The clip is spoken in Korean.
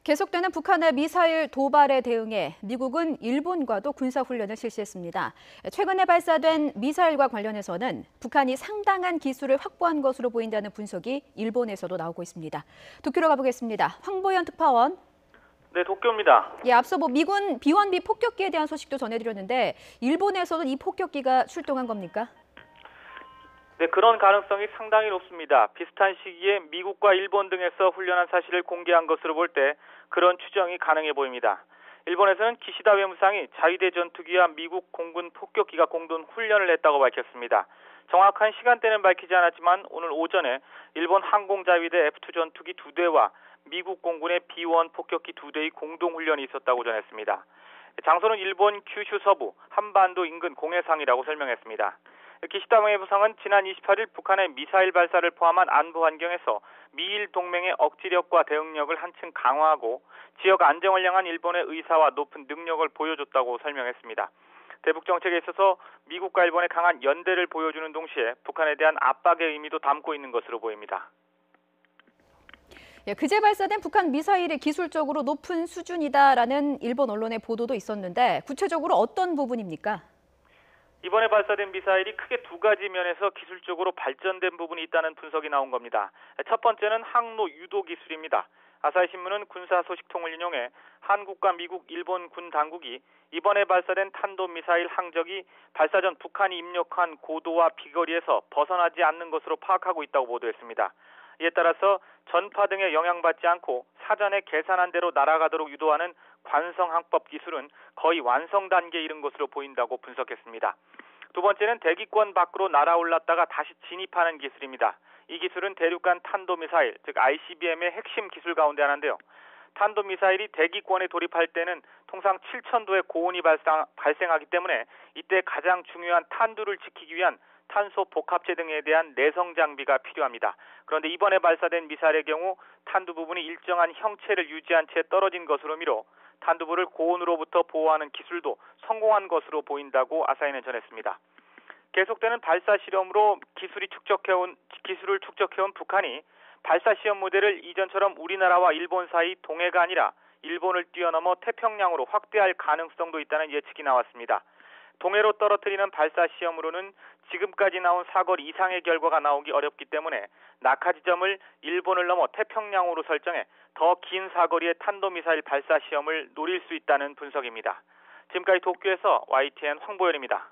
계속되는 북한의 미사일 도발에 대응해 미국은 일본과도 군사훈련을 실시했습니다. 최근에 발사된 미사일과 관련해서는 북한이 상당한 기술을 확보한 것으로 보인다는 분석이 일본에서도 나오고 있습니다. 도쿄로 가보겠습니다. 황보현 특파원. 네, 도쿄입니다. 앞서 미군 B-1B 폭격기에 대한 소식도 전해드렸는데 일본에서도 이 폭격기가 출동한 겁니까? 네, 그런 가능성이 상당히 높습니다. 비슷한 시기에 미국과 일본 등에서 훈련한 사실을 공개한 것으로 볼 때 그런 추정이 가능해 보입니다. 일본에서는 기시다 외무상이 자위대 전투기와 미국 공군 폭격기가 공동 훈련을 했다고 밝혔습니다. 정확한 시간대는 밝히지 않았지만 오늘 오전에 일본 항공자위대 F2 전투기 2대와 미국 공군의 B-1 폭격기 2대의 공동 훈련이 있었다고 전했습니다. 장소는 일본 큐슈 서부 한반도 인근 공해상이라고 설명했습니다. 기시다 외무상은 지난 28일 북한의 미사일 발사를 포함한 안보 환경에서 미일 동맹의 억지력과 대응력을 한층 강화하고 지역 안정을 향한 일본의 의사와 높은 능력을 보여줬다고 설명했습니다. 대북 정책에 있어서 미국과 일본의 강한 연대를 보여주는 동시에 북한에 대한 압박의 의미도 담고 있는 것으로 보입니다. 그제 발사된 북한 미사일이 기술적으로 높은 수준이다라는 일본 언론의 보도도 있었는데 구체적으로 어떤 부분입니까? 이번에 발사된 미사일이 크게 두 가지 면에서 기술적으로 발전된 부분이 있다는 분석이 나온 겁니다. 첫 번째는 항로 유도 기술입니다. 아사히 신문은 군사 소식통을 인용해 한국과 미국, 일본 군 당국이 이번에 발사된 탄도미사일 항적이 발사 전 북한이 입력한 고도와 비거리에서 벗어나지 않는 것으로 파악하고 있다고 보도했습니다. 이에 따라서 전파 등에 영향받지 않고 사전에 계산한 대로 날아가도록 유도하는 관성항법 기술은 거의 완성 단계에 이른 것으로 보인다고 분석했습니다. 두 번째는 대기권 밖으로 날아올랐다가 다시 진입하는 기술입니다. 이 기술은 대륙간 탄도미사일, 즉 ICBM의 핵심 기술 가운데 하나인데요. 탄도미사일이 대기권에 돌입할 때는 통상 7,000도의 고온이 발생하기 때문에 이때 가장 중요한 탄두를 지키기 위한 탄소 복합체 등에 대한 내성 장비가 필요합니다. 그런데 이번에 발사된 미사일의 경우 탄두 부분이 일정한 형체를 유지한 채 떨어진 것으로 미뤄 탄두부를 고온으로부터 보호하는 기술도 성공한 것으로 보인다고 아사히는 전했습니다. 계속되는 발사 실험으로 기술을 축적해온 북한이 발사 시험 모델을 이전처럼 우리나라와 일본 사이 동해가 아니라 일본을 뛰어넘어 태평양으로 확대할 가능성도 있다는 예측이 나왔습니다. 동해로 떨어뜨리는 발사 시험으로는 지금까지 나온 사거리 이상의 결과가 나오기 어렵기 때문에 낙하 지점을 일본을 넘어 태평양으로 설정해 더 긴 사거리의 탄도미사일 발사 시험을 노릴 수 있다는 분석입니다. 지금까지 도쿄에서 YTN 황보현입니다.